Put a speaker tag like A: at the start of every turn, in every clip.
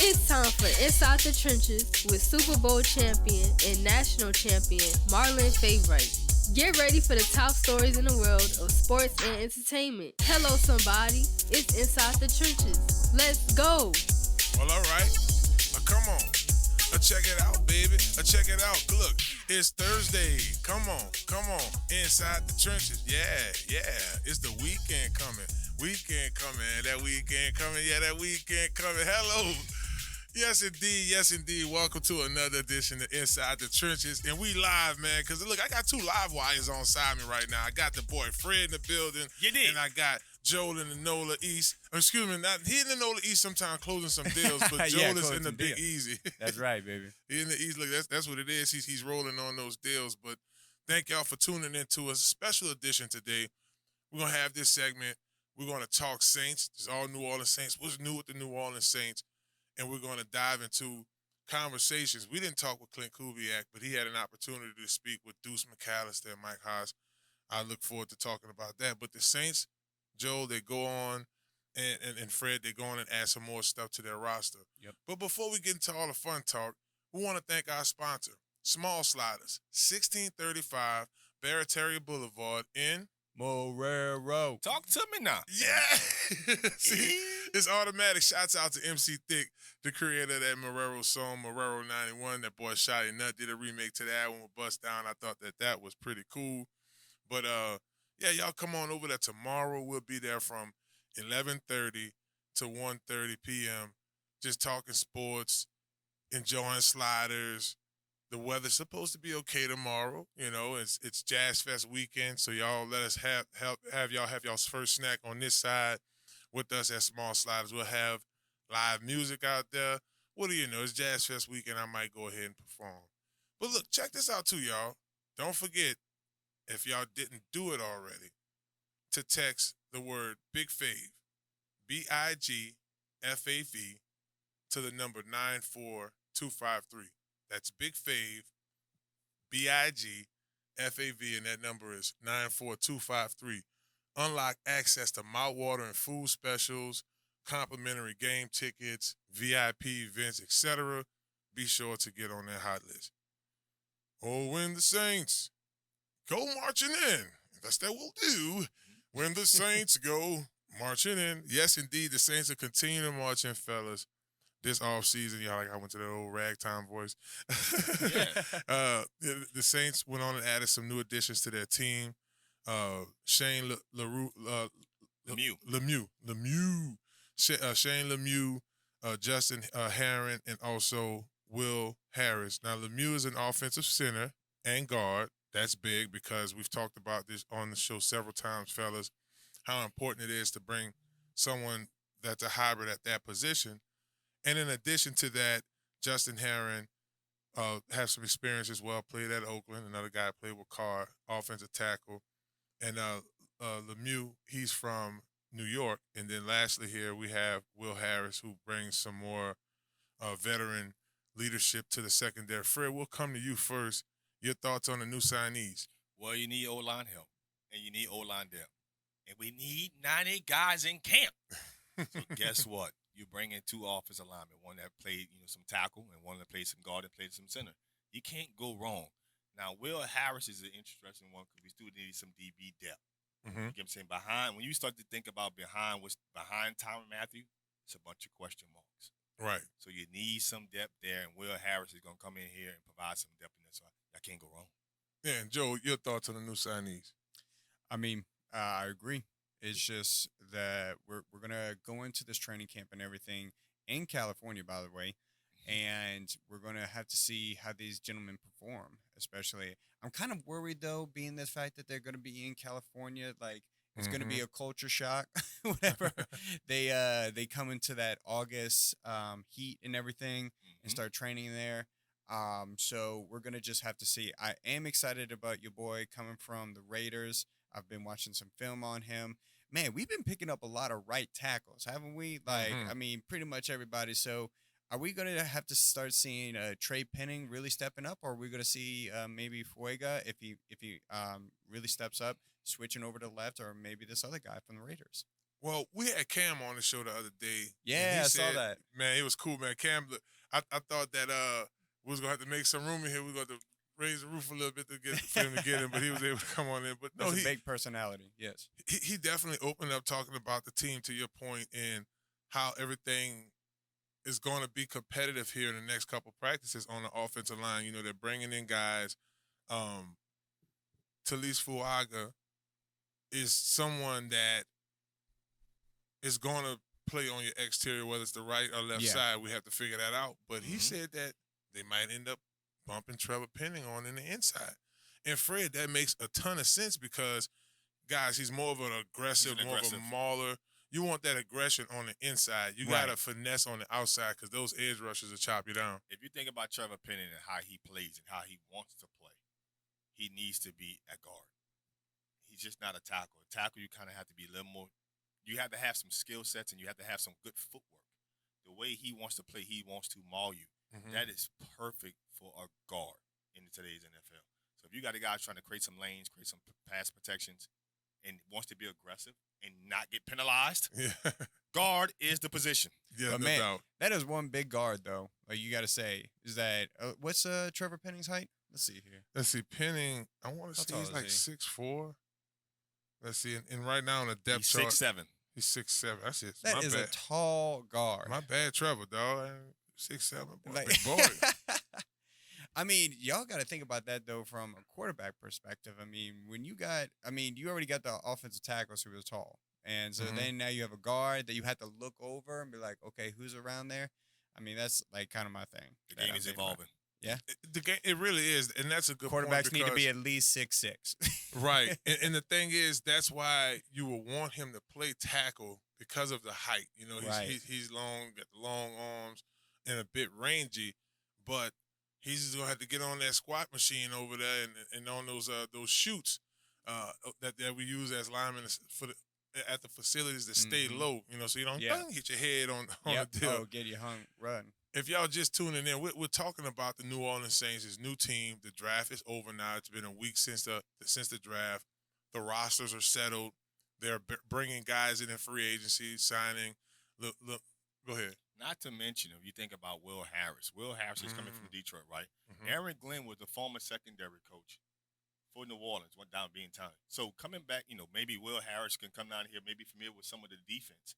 A: It's time for Inside the Trenches with Super Bowl champion and national champion Marlon Favorite. Get ready for the top stories in the world of sports and entertainment. Hello, somebody. It's Inside the Trenches. Let's go.
B: Well, all right. Come on. Check it out, baby. Check it out. Look, it's Thursday. Come on. Inside the Trenches. Yeah. It's the weekend coming. That weekend coming. Yeah, that weekend coming. Hello. Yes, indeed. Welcome to another edition of Inside the Trenches. And we live, man, because, look, I got two live wires on side me right now. I got the boy Fred in the building.
C: You did.
B: And I got Joel in the Nola East. Excuse me, he in the Nola East sometimes closing some deals, but Joel is in the Big Easy.
C: That's right, baby.
B: He in the East. Look, that's what it is. He's rolling on those deals. But thank y'all for tuning in to a special edition today. We're going to have this segment. We're going to talk Saints. It's all New Orleans Saints. What's new with the New Orleans Saints? And we're going to dive into conversations. We didn't talk with Clint Kubiak, but he had an opportunity to speak with Deuce McAllister and Mike Haas. I look forward to talking about that. But the Saints, Joel, they go on, and Fred, they go on and add some more stuff to their roster.
C: Yep.
B: But before we get into all the fun talk, we want to thank our sponsor, Small Sliders, 1635 Barataria Boulevard in
C: Marrero. Talk to me now.
B: Yeah. See, it's automatic. Shouts out to MC Thick, the creator of that Marrero song, Marrero 91. That boy Shotty Nut did a remake to that one with Bust Down. I thought that was pretty cool. But, yeah, y'all come on over there tomorrow. We'll be there from 11:30 to 1:30 p.m. just talking sports, enjoying sliders. The weather's supposed to be okay tomorrow. You know, it's Jazz Fest weekend, so y'all let us have y'all's first snack on this side with us at Small Sliders. We'll have live music out there. What do you know? It's Jazz Fest weekend. I might go ahead and perform. But look, check this out too, y'all. Don't forget, if y'all didn't do it already, to text the word BIGFAV, BIGFAV, to the number 94253. That's BIGFAV, BIGFAV, and that number is 94253. Unlock access to mouthwater and food specials, complimentary game tickets, VIP events, etc. Be sure to get on that hot list. Oh, when the Saints go marching in. That's what we'll do when the Saints go marching in. Yes, indeed, the Saints are continuing to march in, fellas. This offseason, y'all, like I went to that old ragtime voice. The Saints went on and added some new additions to their team. Shane Lemieux. Shane Lemieux, Justin Herron, and also Will Harris. Now, Lemieux is an offensive center and guard. That's big because we've talked about this on the show several times, fellas, how important it is to bring someone that's a hybrid at that position. And in addition to that, Justin Herron has some experience as well, played at Oakland. Another guy played with Carr, offensive tackle. And Lemieux, he's from New York. And then lastly here, we have Will Harris, who brings some more veteran leadership to the secondary. Fred, we'll come to you first. Your thoughts on the new signees?
C: Well, you need O-line help, and you need O-line depth. And we need 90 guys in camp. So guess what? You bring in two offensive linemen, one that played some tackle and one that played some guard and played some center. You can't go wrong. Now, Will Harris is an interesting one because we still need some DB depth.
B: Mm-hmm.
C: You get what I'm saying? When you start to think about what's behind Tyrann Mathieu, it's a bunch of question marks.
B: Right.
C: So you need some depth there, and Will Harris is going to come in here and provide some depth in this. So I can't go wrong.
B: Yeah, and Joe, your thoughts on the new signees?
D: I mean, I agree. It's just that we're going to go into this training camp and everything in California, by the way, and we're going to have to see how these gentlemen perform, especially. I'm kind of worried, though, being the fact that they're going to be in California. Like, it's going to be a culture shock whenever they come into that August heat and everything and start training there. So we're going to just have to see. I am excited about your boy coming from the Raiders. I've been watching some film on him. Man, we've been picking up a lot of right tackles, haven't we? Like, I mean, pretty much everybody. So are we going to have to start seeing Trey Penning really stepping up, or are we going to see maybe Fuega if he really steps up, switching over to left, or maybe this other guy from the Raiders?
B: Well, we had Cam on the show the other day.
D: Yeah, I saw that.
B: Man, it was cool, man. Cam, I thought that we was gonna have to make some room in here. We got to raise the roof a little bit for him to get in, but he was able to come on in. But no,
D: He's a big personality. Yes,
B: he definitely opened up talking about the team, to your point, and how everything is going to be competitive here in the next couple practices on the offensive line. You know, they're bringing in guys. Talise Fuaga is someone that is going to play on your exterior, whether it's the right or left side. We have to figure that out. But he said that they might end up bumping Trevor Penning on in the inside. And Fred, that makes a ton of sense because, guys, he's more of an aggressive, more of a mauler. You want that aggression on the inside. You got to finesse on the outside because those edge rushers will chop you down.
C: If you think about Trevor Penning and how he plays and how he wants to play, he needs to be at guard. He's just not a tackle. A tackle, you kind of have to be a little more. You have to have some skill sets and you have to have some good footwork. The way he wants to play, he wants to maul you. That is perfect for a guard in today's NFL. So if you got a guy trying to create some lanes, create some pass protections, and wants to be aggressive and not get penalized, guard is the position.
B: Yeah,
D: but
B: no
D: man,
B: doubt.
D: That is one big guard, though. Like you got to say, is that what's Trevor Penning's height? Let's see here.
B: Let's see, Penning. I want to say he's like 6'4". Let's see, and right now on the depth chart,
C: 6'7".
B: He's 6'7". That's it.
D: That is a tall guard.
B: My bad, Trevor, dog. 6'7".
D: Like,
B: Big boy.
D: I mean, y'all got to think about that, though, from a quarterback perspective. I mean, you already got the offensive tackles who was tall. And so then now you have a guard that you have to look over and be like, okay, who's around there? I mean, that's like kind of my thing.
C: The game is evolving.
D: Yeah.
B: The game, it really is. And that's a good point.
D: Quarterbacks need to be at least 6'6".
B: Right. And the thing is, that's why you will want him to play tackle because of the height. You know, he's long, got the long arms, and a bit rangy, but he's just gonna have to get on that squat machine over there and on those chutes that we use as linemen at the facilities that stay low. You know, so you don't hit your head on the deal.
D: Oh, get you hung, run.
B: If y'all just tuning in, we're talking about the New Orleans Saints' new team. The draft is over now. It's been a week since the draft. The rosters are settled. They're bringing guys in free agency, signing. Look, go ahead.
C: Not to mention, if you think about Will Harris. Will Harris is coming from Detroit, right? Aaron Glenn was the former secondary coach for New Orleans, went down being time. So coming back, maybe Will Harris can come down here, maybe familiar with some of the defense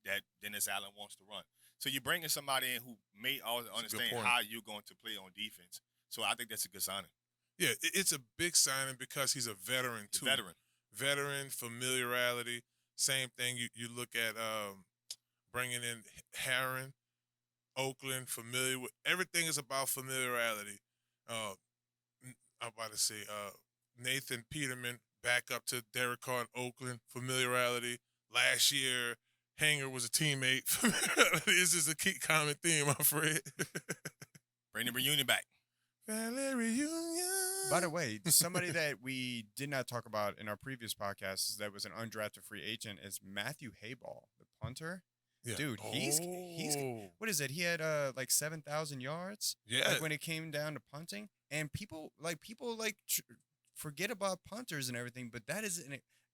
C: that Dennis Allen wants to run. So you're bringing somebody in who may understand how you're going to play on defense. So I think that's a good signing.
B: Yeah, it's a big signing because he's a veteran too. Veteran, familiarity. Same thing. You look at bringing in Herron, Oakland, familiar with everything is about familiarity. I'm about to say Nathan Peterman back up to Derek Carr in Oakland, familiarity. Last year, Hanger was a teammate. This is a key common theme, my friend.
C: Bring the reunion back.
B: Family reunion.
D: By the way, somebody that we did not talk about in our previous podcasts that was an undrafted free agent is Matthew Hayball, the punter. Yeah. Dude, he's what is it? He had like 7,000 yards.
B: Yeah.
D: Like when it came down to punting, and people forget about punters and everything, but that is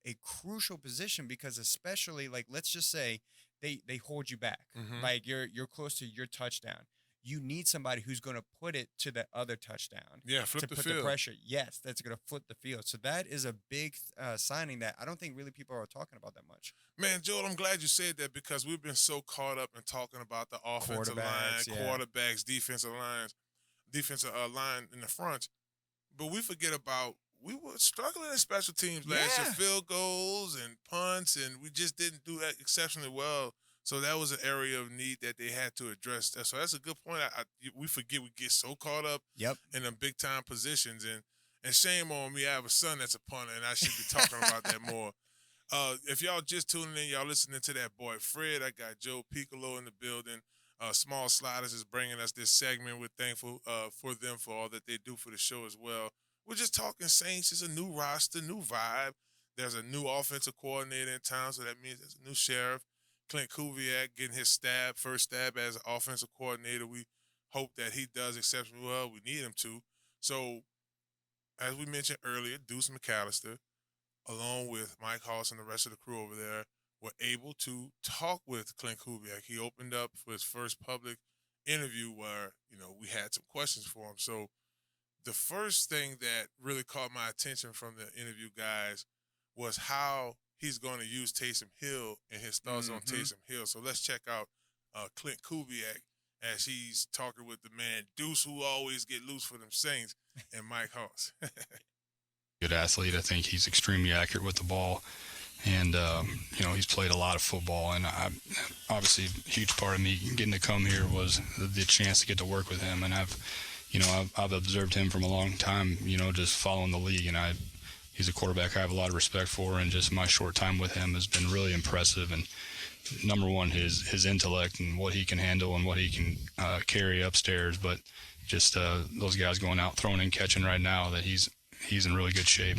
D: a crucial position because especially like let's just say they hold you back, like you're close to your touchdown. You need somebody who's going to put it to the other touchdown.
B: Yeah, flip
D: to
B: the
D: put
B: field.
D: The pressure. Yes, that's going to flip the field. So that is a big signing that I don't think really people are talking about that much.
B: Man, Joel, I'm glad you said that because we've been so caught up in talking about the offensive line, quarterbacks, defensive line in the front. But we forget about we were struggling in special teams last year, field goals and punts, and we just didn't do that exceptionally well. So that was an area of need that they had to address. So that's a good point. We forget we get so caught up in them big-time positions. And shame on me, I have a son that's a punter, and I should be talking about that more. If y'all just tuning in, y'all listening to that boy Fred, I got Joe Picolo in the building. Small Sliders is bringing us this segment. We're thankful for them for all that they do for the show as well. We're just talking Saints. It's a new roster, new vibe. There's a new offensive coordinator in town, so that means there's a new sheriff. Clint Kuviak getting his first stab as an offensive coordinator. We hope that he does exceptionally well. We need him to. So, as we mentioned earlier, Deuce McAllister, along with Mike Hoss and the rest of the crew over there, were able to talk with Clint Kubiak. He opened up for his first public interview where, we had some questions for him. So the first thing that really caught my attention from the interview guys was how he's going to use Taysom Hill and his thoughts on Taysom Hill. So let's check out Clint Kubiak as he's talking with the man Deuce, who always get loose for them Saints, and Mike Hoss.
E: Good athlete. I think he's extremely accurate with the ball. And, he's played a lot of football. And obviously a huge part of me getting to come here was the chance to get to work with him. And I've observed him from a long time, just following the league. And he's a quarterback I have a lot of respect for. And just my short time with him has been really impressive. And number one, his intellect and what he can handle and what he can carry upstairs. But just those guys going out throwing and catching right now, that he's in really good shape.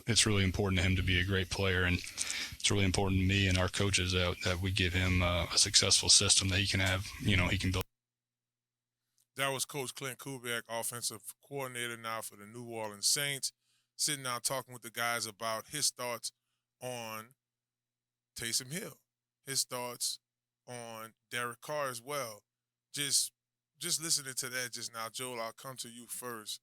E: It's really important to him to be a great player, and it's really important to me and our coaches that we give him a successful system that he can have. He can build.
B: That was Coach Clint Kubiak, offensive coordinator now for the New Orleans Saints, sitting down talking with the guys about his thoughts on Taysom Hill, his thoughts on Derek Carr as well. Just listening to that just now, Joel, I'll come to you first.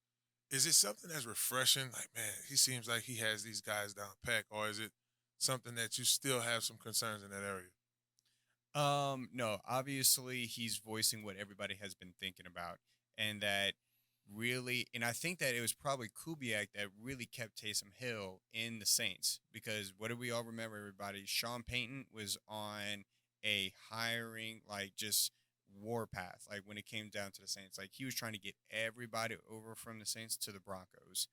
B: Is it something that's refreshing? Like, man, he seems like he has these guys down pat, or is it something that you still have some concerns in that area?
D: No, obviously he's voicing what everybody has been thinking about, and that really, and I think that it was probably Kubiak that really kept Taysom Hill in the Saints, because what do we all remember, everybody? Sean Payton was on a hiring, just warpath, when it came down to the Saints. He was trying to get everybody over from the Saints to the Broncos.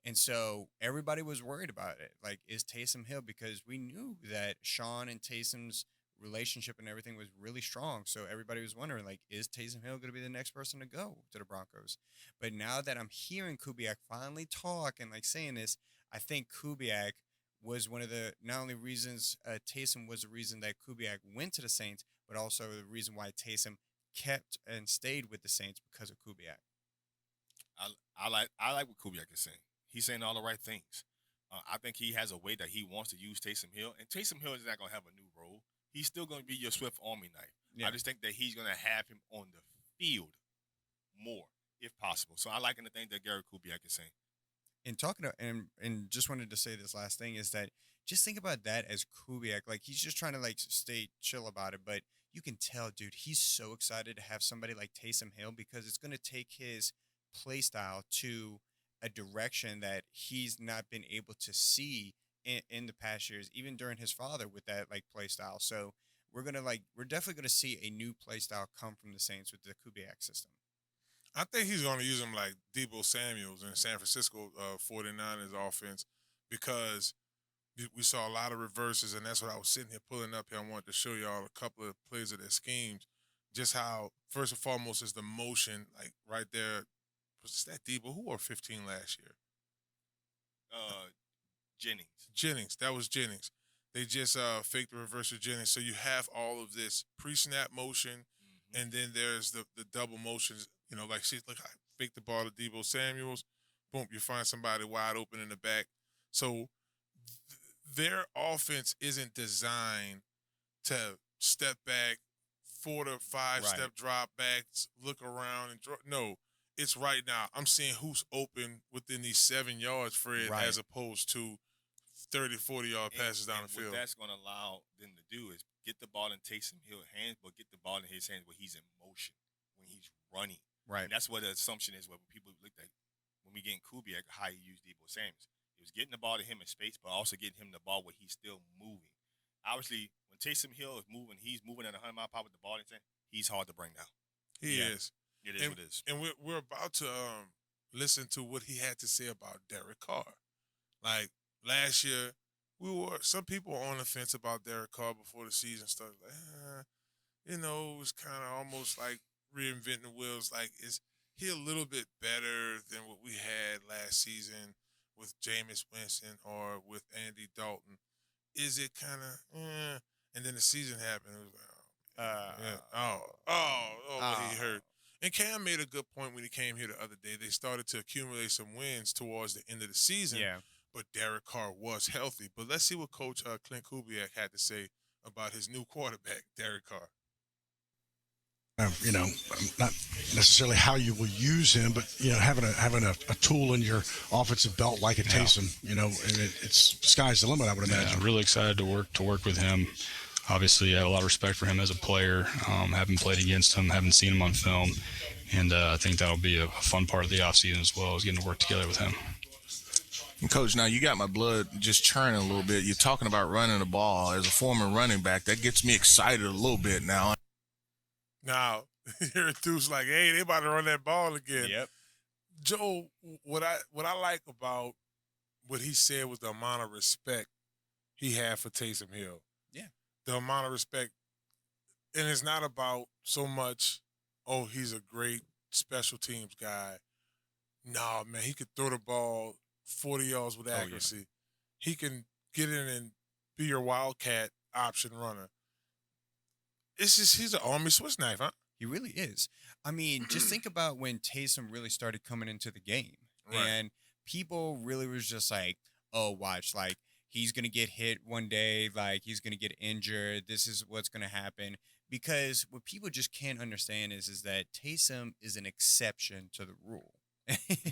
D: And so everybody was worried about it. Is Taysom Hill, because we knew that Sean and Taysom's relationship and everything was really strong. So everybody was wondering, is Taysom Hill going to be the next person to go to the Broncos? But now that I'm hearing Kubiak finally talk and saying this, I think Kubiak was one of the, not only reasons Taysom was the reason that Kubiak went to the Saints, but also the reason why Taysom kept and stayed with the Saints, because of Kubiak.
C: I like what Kubiak is saying. He's saying all the right things. I think he has a way that he wants to use Taysom Hill, and Taysom Hill is not going to have a new role. He's still going to be your Swift Army knife. Yeah. I just think that he's going to have him on the field more, if possible. So I like the thing that Gary Kubiak is saying.
D: And talking to, and just wanted to say this last thing is that just think about that as Kubiak. He's just trying to stay chill about it, but you can tell, dude, he's so excited to have somebody like Taysom Hill, because it's going to take his play style to a direction that he's not been able to see in the past years, even during his father with that play style. So we're definitely going to see a new play style come from the Saints with the Kubiak system.
B: I think he's going to use him like Deebo Samuels in San Francisco 49ers offense, because we saw a lot of reverses, and that's what I was sitting here pulling up here. I wanted to show y'all a couple of plays of their schemes, just how, first and foremost, is the motion, right there. Was that Deebo? Who wore 15 last year? Jennings. That was Jennings. They just faked the reverse of Jennings. So you have all of this pre-snap motion, and then there's the double motions. I fake the ball to Deebo Samuels. Boom, you find somebody wide open in the back. So their offense isn't designed to step back, 4 to 5 step drop backs, look around and no. It's right now. I'm seeing who's open within these 7 yards, Fred, as opposed to 30, 40-yard passes down the field.
C: What that's going to allow them to do is get the ball in Taysom Hill's hands, but get the ball in his hands when he's in motion, when he's running.
D: Right.
C: And that's what the assumption is, what people look at when we get in Kubiak, how he used Deebo Samuels. It was getting the ball to him in space, but also getting him the ball where he's still moving. Obviously, when Taysom Hill is moving, he's moving at 100 mile per hour with the ball in his hand. He's hard to bring down.
B: He is.
C: It is what it is.
B: And we're about to listen to what he had to say about Derek Carr. Last year, some people were on the fence about Derek Carr before the season started. It was kind of almost like reinventing the wheels. Is he a little bit better than what we had last season with Jameis Winston or with Andy Dalton? Is it kind of, and then the season happened. It was like, he hurt. And Cam made a good point when he came here the other day. They started to accumulate some wins towards the end of the season.
D: Yeah.
B: But Derek Carr was healthy. But let's see what Coach Clint Kubiak had to say about his new quarterback, Derek Carr.
F: Not necessarily how you will use him, but having a tool in your offensive belt like a Taysom, and it's sky's the limit, I would imagine.
E: Yeah, really excited to work with him. Obviously, I have a lot of respect for him as a player. Haven't played against him, haven't seen him on film, and I think that'll be a fun part of the offseason as well, is getting to work together with him.
G: Coach, now you got my blood just churning a little bit. You're talking about running the ball. As a former running back, that gets me excited a little bit now.
B: Now, you're dudes like, hey, they about to run that ball again.
D: Yep.
B: Joe, what I like about what he said was the amount of respect he had for Taysom Hill.
D: Yeah.
B: The amount of respect. And it's not about so much, oh, he's a great special teams guy. No, man, he could throw the ball 40 yards with accuracy.
D: Yeah.
B: He can get in and be your wildcat option runner. It's just he's an Army Swiss knife, huh?
D: He really is. I mean, just think about when Taysom really started coming into the game.
B: Right.
D: And people really was just like, oh, watch, like, he's going to get hit one day, like, he's going to get injured. This is what's going to happen. Because what people just can't understand is that Taysom is an exception to the rule.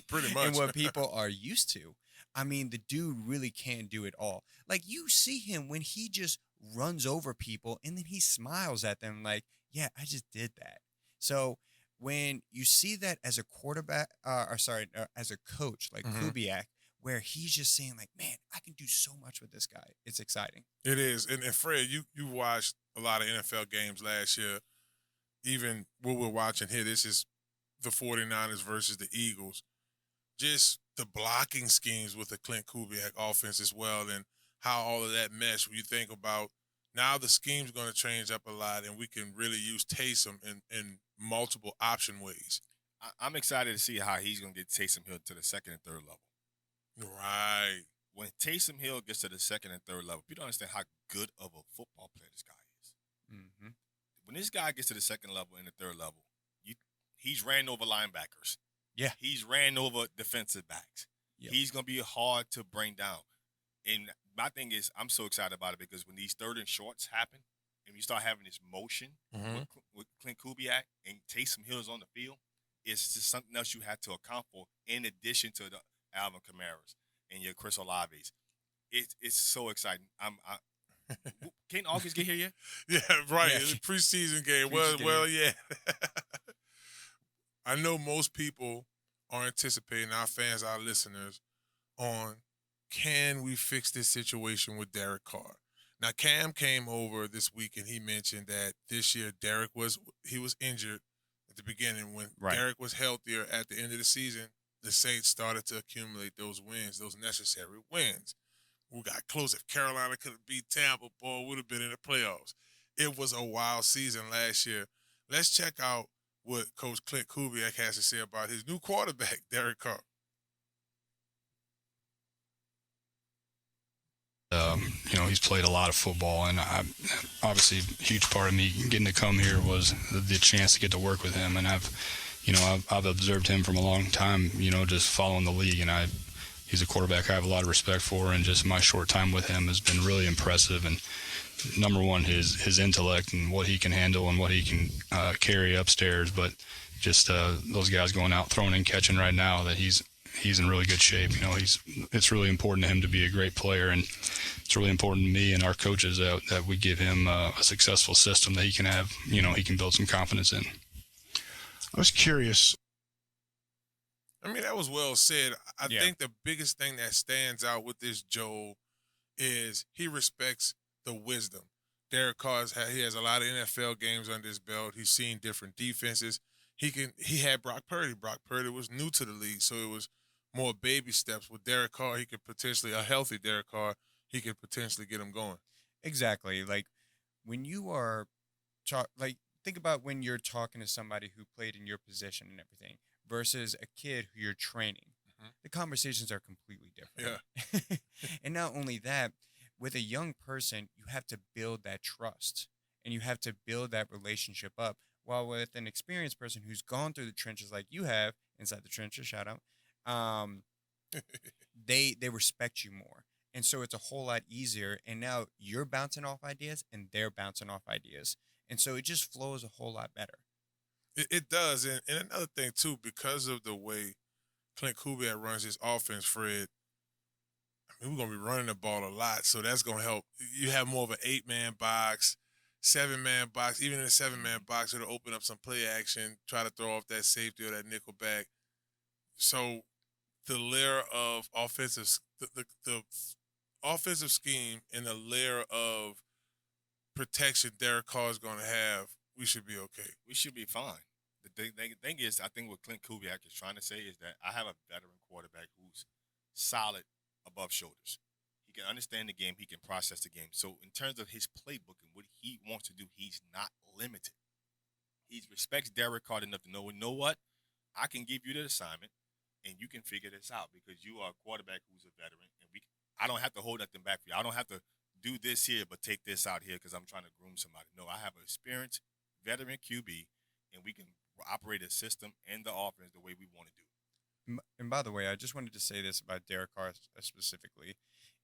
B: Pretty much.
D: And what people are used to. I mean, the dude really can't do it all. Like, you see him when he just runs over people and then he smiles at them like, yeah, I just did that. So when you see that as a quarterback, as a coach like Kubiak, where he's just saying like, man, I can do so much with this guy. It's exciting.
B: It is. And Fred, you watched a lot of NFL games last year. Even what we're watching here, this is the 49ers versus the Eagles. Just the blocking schemes with the Clint Kubiak offense as well, and how all of that mesh. When you think about now the scheme's going to change up a lot, and we can really use Taysom in multiple option ways.
C: I'm excited to see how he's going to get Taysom Hill to the second and third level.
B: Right.
C: When Taysom Hill gets to the second and third level, people don't understand how good of a football player this guy is.
D: Mm-hmm.
C: When this guy gets to the second level and the third level, he's ran over linebackers.
D: Yeah.
C: He's ran over defensive backs. Yep. He's going to be hard to bring down. And my thing is, I'm so excited about it because when these third and shorts happen and you start having this motion with Clint Kubiak and Taysom Hill is on the field, it's just something else you have to account for in addition to the Alvin Kamara's and your Chris Olaves. It's so exciting. Can't August get here yet?
B: Yeah, right.
C: Yeah.
B: It's a preseason game. Well, yeah. I know most people are anticipating, our fans, our listeners, on can we fix this situation with Derek Carr? Now, Cam came over this week and he mentioned that this year Derek was injured at the beginning. When Derek was healthier at the end of the season, the Saints started to accumulate those wins, those necessary wins. We got close. If Carolina could have beat Tampa, boy, would have been in the playoffs. It was a wild season last year. Let's check out what Coach Clint Kubiak has to say about his new quarterback, Derek Carr.
E: He's played a lot of football, and obviously a huge part of me getting to come here was the chance to get to work with him. And I've observed him from a long time, just following the league, and he's a quarterback I have a lot of respect for, and just my short time with him has been really impressive. And number one, his intellect and what he can handle and what he can carry upstairs, but just those guys going out throwing and catching right now, that he's in really good shape. It's really important to him to be a great player, and it's really important to me and our coaches that we give him a successful system that he can have, he can build some confidence in.
F: I was curious.
B: I mean, that was well said. I think the biggest thing that stands out with this Joe is he respects the wisdom. Derek Carr he has a lot of NFL games under his belt. He's seen different defenses. He had Brock Purdy. Brock Purdy was new to the league, so it was more baby steps. With Derek Carr, he could potentially, a healthy Derek Carr, he could potentially get him going.
D: Exactly. Like when you are think about when you're talking to somebody who played in your position and everything versus a kid who you're training. The conversations are completely different. Yeah. And not only that, with a young person, you have to build that trust and you have to build that relationship up. While with an experienced person who's gone through the trenches like you have, inside the trenches, shout out, they respect you more. And so it's a whole lot easier. And now you're bouncing off ideas and they're bouncing off ideas. And so it just flows a whole lot better.
B: It does. And another thing, too, because of the way Clint Kubiak runs his offense, Fred, I mean, we're going to be running the ball a lot, so that's going to help. You have more of an 8-man box, 7-man box. Even in a 7-man box, it'll open up some play action, try to throw off that safety or that nickel back. So the layer of offensive, the offensive scheme and the layer of protection Derek Carr is going to have, we should be okay.
C: We should be fine. The thing is, I think what Clint Kubiak is trying to say is that I have a veteran quarterback who's solid above shoulders. He can understand the game. He can process the game. So in terms of his playbook and what he wants to do, he's not limited. He respects Derek Carr enough to know, you know what? I can give you the assignment, and you can figure this out because you are a quarterback who's a veteran, and I don't have to hold nothing back for you. I don't have to do this here but take this out here because I'm trying to groom somebody. No, I have an experienced veteran QB, and we can operate a system and the offense the way we want to do.
D: And by the way, I just wanted to say this about Derek Carr specifically,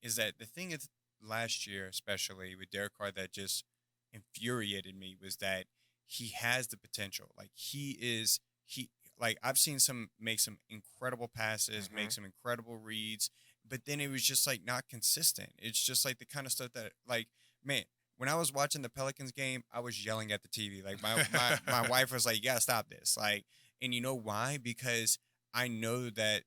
D: is that the thing is last year, especially with Derek Carr, that just infuriated me was that he has the potential. Like I've seen make some incredible passes, make some incredible reads, but then it was just like not consistent. It's just like the kind of stuff that, like, man, when I was watching the Pelicans game, I was yelling at the TV. Like my wife was like, "You gotta stop this!" Like, and you know why? Because I know that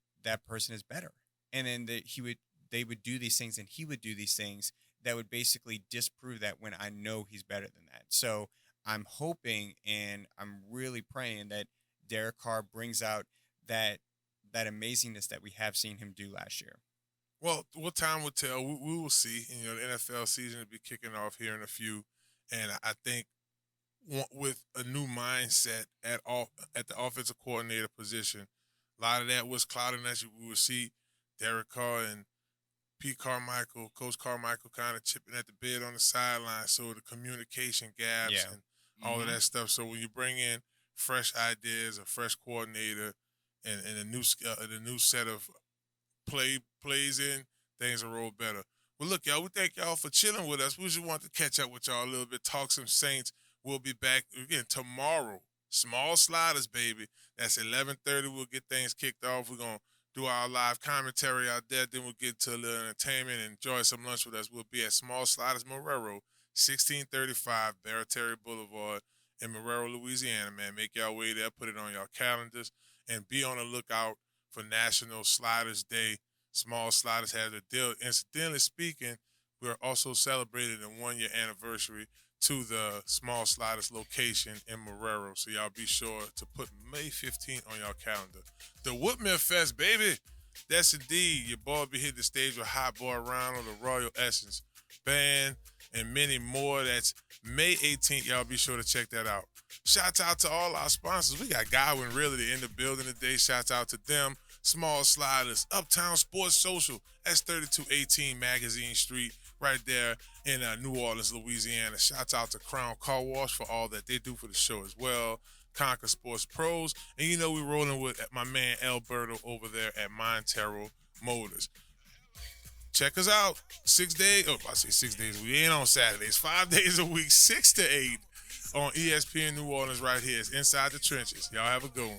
D: person is better, and then they would do these things, and he would do these things that would basically disprove that when I know he's better than that. So I'm hoping and I'm really praying that Derek Carr brings out that amazingness that we have seen him do last year.
B: Well, what time will tell. We will see. You know, the NFL season will be kicking off here in a few, and I think with a new mindset at the offensive coordinator position, a lot of that was clouding us. We will see Derek Carr and Coach Carmichael kind of chipping at the bed on the sideline. So the communication gaps and all of that stuff. So when you bring in fresh ideas, a fresh coordinator, and a new set of plays in, things will roll better. Well, look, y'all, we thank y'all for chilling with us. We just want to catch up with y'all a little bit, talk some Saints. We'll be back again tomorrow. Small sliders, baby. That's 11:30. We'll get things kicked off. We're going to do our live commentary out there. Then we'll get to a little entertainment and enjoy some lunch with us. We'll be at Small Sliders Marrero, 1635 Barataria Boulevard in Marrero, Louisiana, man. Make y'all way there. Put it on y'all calendars. And be on the lookout for National Sliders Day. Small Sliders has a deal. Incidentally speaking, we're also celebrating the 1-year anniversary to the Small Sliders location in Marrero. So y'all be sure to put May 15th on y'all calendar. The Woodmere Fest, baby. That's indeed. Your boy be hitting the stage with Hot Boy Ronald, the Royal Essence Band, and many more. That's May 18th. Y'all be sure to check that out. Shout out to all our sponsors. We got Godwyn Realty in the building today. Shout out to them. Small Sliders, Uptown Sports Social. That's 3218 Magazine Street, right there in New Orleans, Louisiana. Shout out to Crown Car Wash for all that they do for the show as well. Conquer Sports Pros. And you know we're rolling with my man Alberto over there at Montero Motors. Check us out. 6 days. Oh, I say 6 days. We ain't on Saturdays. 5 days a week, 6 to 8 on ESPN New Orleans right here. It's Inside the Trenches. Y'all have a good one.